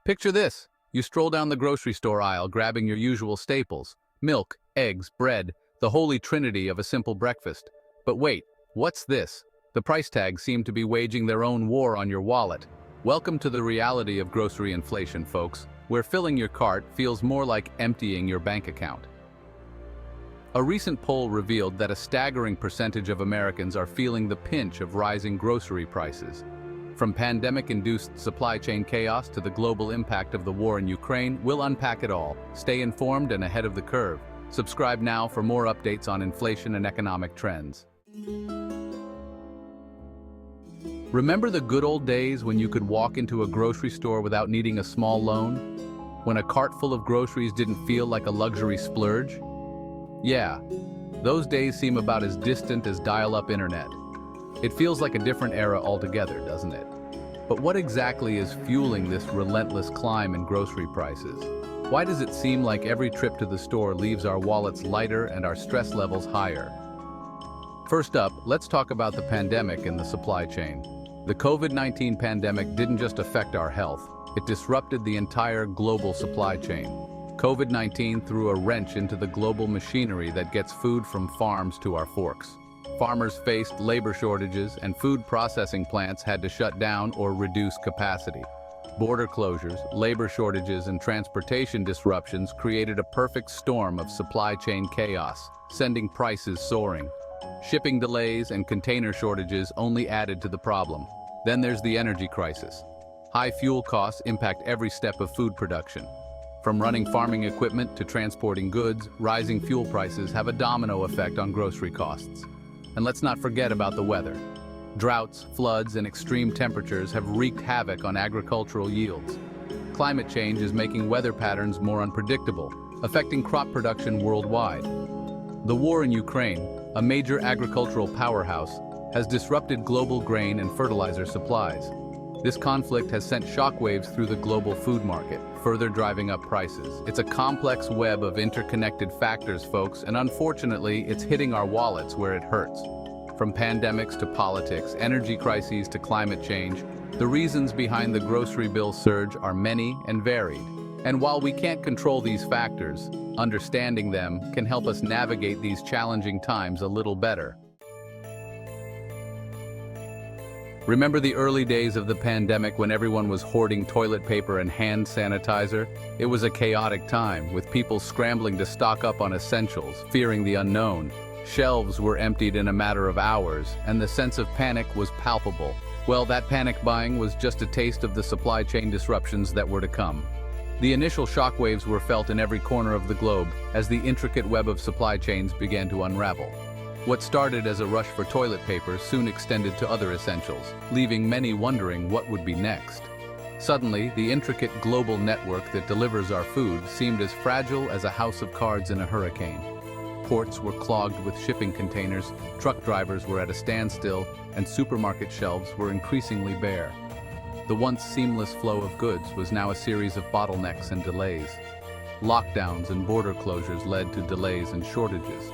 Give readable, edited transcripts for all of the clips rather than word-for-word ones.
Picture this. You stroll down the grocery store aisle grabbing your usual staples: milk, eggs, bread, the holy trinity of a simple breakfast. But wait, what's this? The price tags seem to be waging their own war on your wallet. Welcome to the reality of grocery inflation, folks, where filling your cart feels more like emptying your bank account. A recent poll revealed that a staggering percentage of Americans are feeling the pinch of rising grocery prices. From pandemic-induced supply chain chaos to the global impact of the war in Ukraine, we'll unpack it all. Stay informed and ahead of the curve. Subscribe now for more updates on inflation and economic trends. Remember the good old days when you could walk into a grocery store without needing a small loan? When a cart full of groceries didn't feel like a luxury splurge? Yeah, those days seem about as distant as dial-up internet. It feels like a different era altogether, doesn't it? But what exactly is fueling this relentless climb in grocery prices? Why does it seem like every trip to the store leaves our wallets lighter and our stress levels higher? First up, let's talk about the pandemic and the supply chain. The COVID-19 pandemic didn't just affect our health, it disrupted the entire global supply chain. COVID-19 threw a wrench into the global machinery that gets food from farms to our forks. Farmers faced labor shortages, and food processing plants had to shut down or reduce capacity. Border closures, labor shortages, and transportation disruptions created a perfect storm of supply chain chaos, sending prices soaring. Shipping delays and container shortages only added to the problem. Then there's the energy crisis. High fuel costs impact every step of food production. From running farming equipment to transporting goods, rising fuel prices have a domino effect on grocery costs. And let's not forget about the weather. Droughts, floods, and extreme temperatures have wreaked havoc on agricultural yields. Climate change is making weather patterns more unpredictable, affecting crop production worldwide. The war in Ukraine, a major agricultural powerhouse, has disrupted global grain and fertilizer supplies. This conflict has sent shockwaves through the global food market, further driving up prices. It's a complex web of interconnected factors, folks, and unfortunately, it's hitting our wallets where it hurts. From pandemics to politics, energy crises to climate change, the reasons behind the grocery bill surge are many and varied. And while we can't control these factors, understanding them can help us navigate these challenging times a little better. Remember the early days of the pandemic when everyone was hoarding toilet paper and hand sanitizer? It was a chaotic time, with people scrambling to stock up on essentials, fearing the unknown. Shelves were emptied in a matter of hours, and the sense of panic was palpable. Well, that panic buying was just a taste of the supply chain disruptions that were to come. The initial shockwaves were felt in every corner of the globe as the intricate web of supply chains began to unravel. What started as a rush for toilet paper soon extended to other essentials, leaving many wondering what would be next. Suddenly, the intricate global network that delivers our food seemed as fragile as a house of cards in a hurricane. Ports were clogged with shipping containers, truck drivers were at a standstill, and supermarket shelves were increasingly bare. The once seamless flow of goods was now a series of bottlenecks and delays. Lockdowns and border closures led to delays and shortages.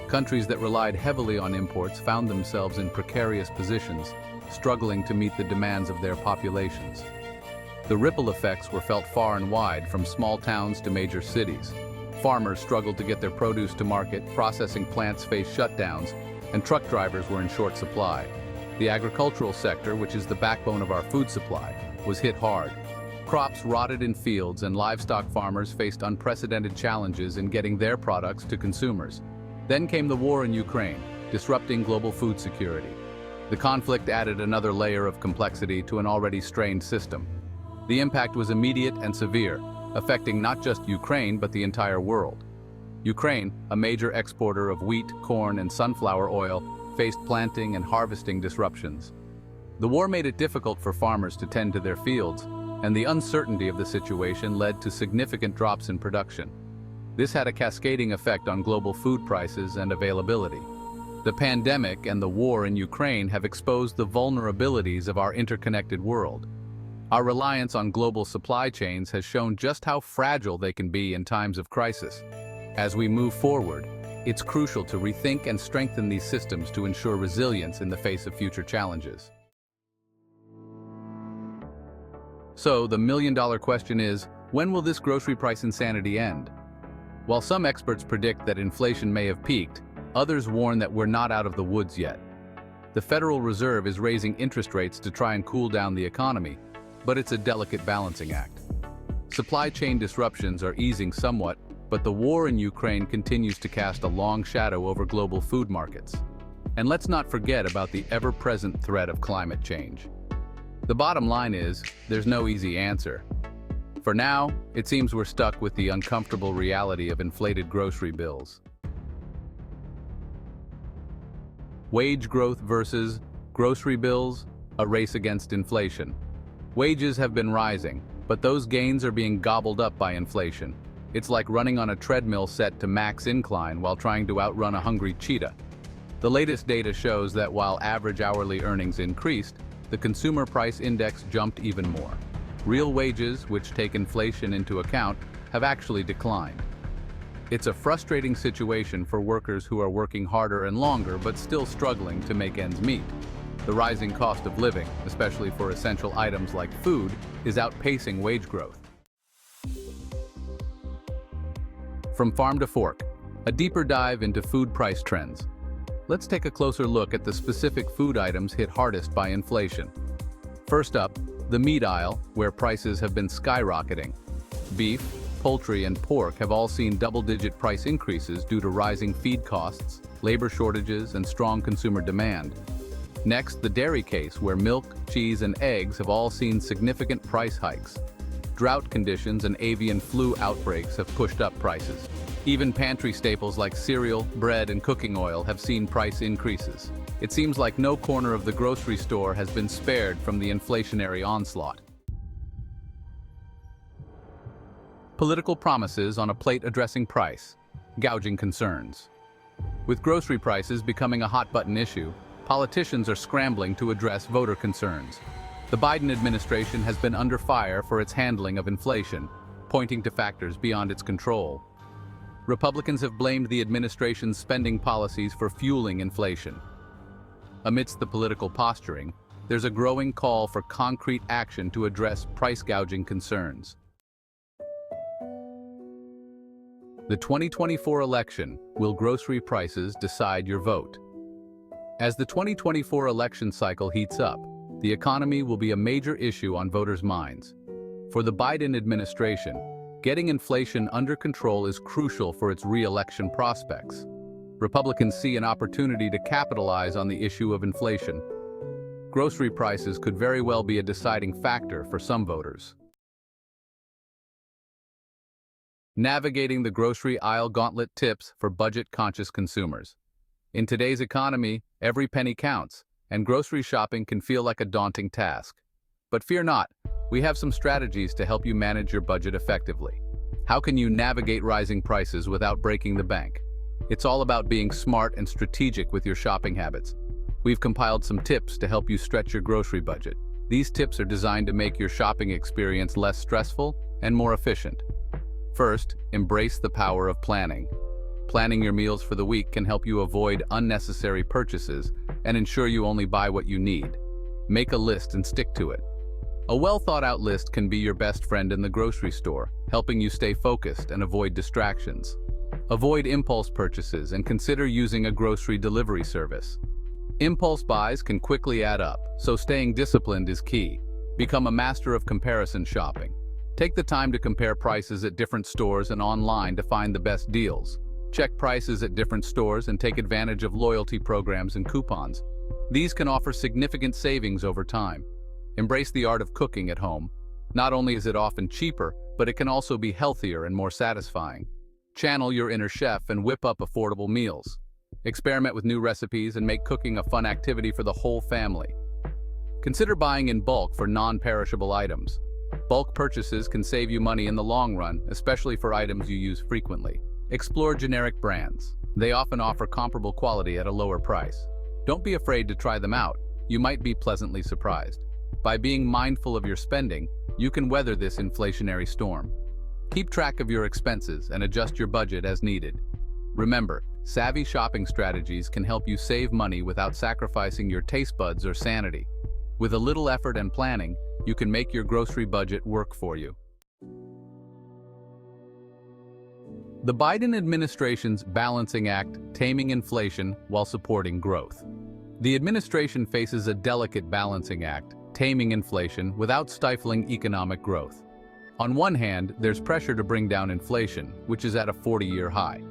Countries that relied heavily on imports found themselves in precarious positions, struggling to meet the demands of their populations. The ripple effects were felt far and wide, from small towns to major cities. Farmers struggled to get their produce to market, processing plants faced shutdowns, and truck drivers were in short supply. The agricultural sector, which is the backbone of our food supply, was hit hard. Crops rotted in fields, and livestock farmers faced unprecedented challenges in getting their products to consumers. Then came the war in Ukraine, disrupting global food security. The conflict added another layer of complexity to an already strained system. The impact was immediate and severe, affecting not just Ukraine but the entire world. Ukraine, a major exporter of wheat, corn, and sunflower oil, faced planting and harvesting disruptions. The war made it difficult for farmers to tend to their fields, and the uncertainty of the situation led to significant drops in production. This had a cascading effect on global food prices and availability. The pandemic and the war in Ukraine have exposed the vulnerabilities of our interconnected world. Our reliance on global supply chains has shown just how fragile they can be in times of crisis. As we move forward, it's crucial to rethink and strengthen these systems to ensure resilience in the face of future challenges. So, the million-dollar question is, when will this grocery price insanity end? While some experts predict that inflation may have peaked, others warn that we're not out of the woods yet. The Federal Reserve is raising interest rates to try and cool down the economy, but it's a delicate balancing act. Supply chain disruptions are easing somewhat, but the war in Ukraine continues to cast a long shadow over global food markets. And let's not forget about the ever-present threat of climate change. The bottom line is, there's no easy answer. For now, it seems we're stuck with the uncomfortable reality of inflated grocery bills. Wage growth versus grocery bills, a race against inflation. Wages have been rising, but those gains are being gobbled up by inflation. It's like running on a treadmill set to max incline while trying to outrun a hungry cheetah. The latest data shows that while average hourly earnings increased, the consumer price index jumped even more. Real wages, which take inflation into account, have actually declined. It's a frustrating situation for workers who are working harder and longer but still struggling to make ends meet. The rising cost of living, especially for essential items like food, is outpacing wage growth. From farm to fork, a deeper dive into food price trends. Let's take a closer look at the specific food items hit hardest by inflation. First up, the meat aisle, where prices have been skyrocketing. Beef, poultry, and pork have all seen double-digit price increases due to rising feed costs, labor shortages, and strong consumer demand. Next, the dairy case, where milk, cheese, and eggs have all seen significant price hikes. Drought conditions and avian flu outbreaks have pushed up prices. Even pantry staples like cereal, bread, and cooking oil have seen price increases. It seems like no corner of the grocery store has been spared from the inflationary onslaught. Political promises on a plate addressing price, gouging concerns. With grocery prices becoming a hot-button issue, politicians are scrambling to address voter concerns. The Biden administration has been under fire for its handling of inflation, pointing to factors beyond its control. Republicans have blamed the administration's spending policies for fueling inflation. Amidst the political posturing, there's a growing call for concrete action to address price gouging concerns. The 2024 election: will grocery prices decide your vote? As the 2024 election cycle heats up, the economy will be a major issue on voters' minds. For the Biden administration, getting inflation under control is crucial for its re-election prospects. Republicans see an opportunity to capitalize on the issue of inflation. Grocery prices could very well be a deciding factor for some voters. Navigating the grocery aisle gauntlet: tips for budget-conscious consumers. In today's economy, every penny counts, and grocery shopping can feel like a daunting task. But fear not, we have some strategies to help you manage your budget effectively. How can you navigate rising prices without breaking the bank? It's all about being smart and strategic with your shopping habits. We've compiled some tips to help you stretch your grocery budget. These tips are designed to make your shopping experience less stressful and more efficient. First, embrace the power of planning. Planning your meals for the week can help you avoid unnecessary purchases and ensure you only buy what you need. Make a list and stick to it. A well-thought-out list can be your best friend in the grocery store, helping you stay focused and avoid distractions. Avoid impulse purchases and consider using a grocery delivery service. Impulse buys can quickly add up, so staying disciplined is key. Become a master of comparison shopping. Take the time to compare prices at different stores and online to find the best deals. Check prices at different stores and take advantage of loyalty programs and coupons. These can offer significant savings over time. Embrace the art of cooking at home. Not only is it often cheaper, but it can also be healthier and more satisfying. Channel your inner chef and whip up affordable meals. Experiment with new recipes and make cooking a fun activity for the whole family. Consider buying in bulk for non-perishable items. Bulk purchases can save you money in the long run, especially for items you use frequently. Explore generic brands. They often offer comparable quality at a lower price. Don't be afraid to try them out. You might be pleasantly surprised. By being mindful of your spending, you can weather this inflationary storm. Keep track of your expenses and adjust your budget as needed. Remember, savvy shopping strategies can help you save money without sacrificing your taste buds or sanity. With a little effort and planning, you can make your grocery budget work for you. The Biden administration's balancing act, taming inflation while supporting growth. The administration faces a delicate balancing act, taming inflation without stifling economic growth. On one hand, there's pressure to bring down inflation, which is at a 40-year high.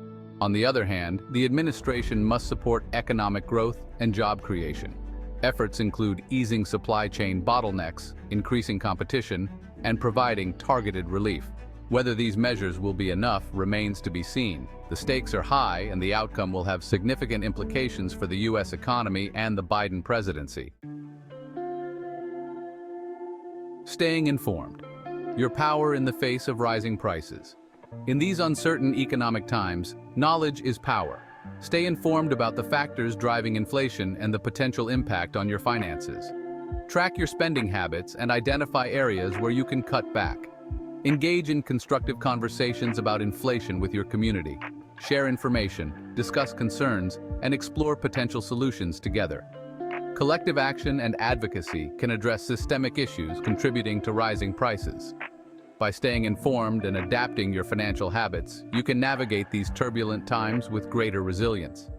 On the other hand, the administration must support economic growth and job creation. Efforts include easing supply chain bottlenecks, increasing competition, and providing targeted relief. Whether these measures will be enough remains to be seen. The stakes are high, and the outcome will have significant implications for the U.S. economy and the Biden presidency. Staying informed. Your power in the face of rising prices. In these uncertain economic times, knowledge is power. Stay informed about the factors driving inflation and the potential impact on your finances. Track your spending habits and identify areas where you can cut back. Engage in constructive conversations about inflation with your community. Share information, discuss concerns, and explore potential solutions together. Collective action and advocacy can address systemic issues contributing to rising prices. By staying informed and adapting your financial habits, you can navigate these turbulent times with greater resilience.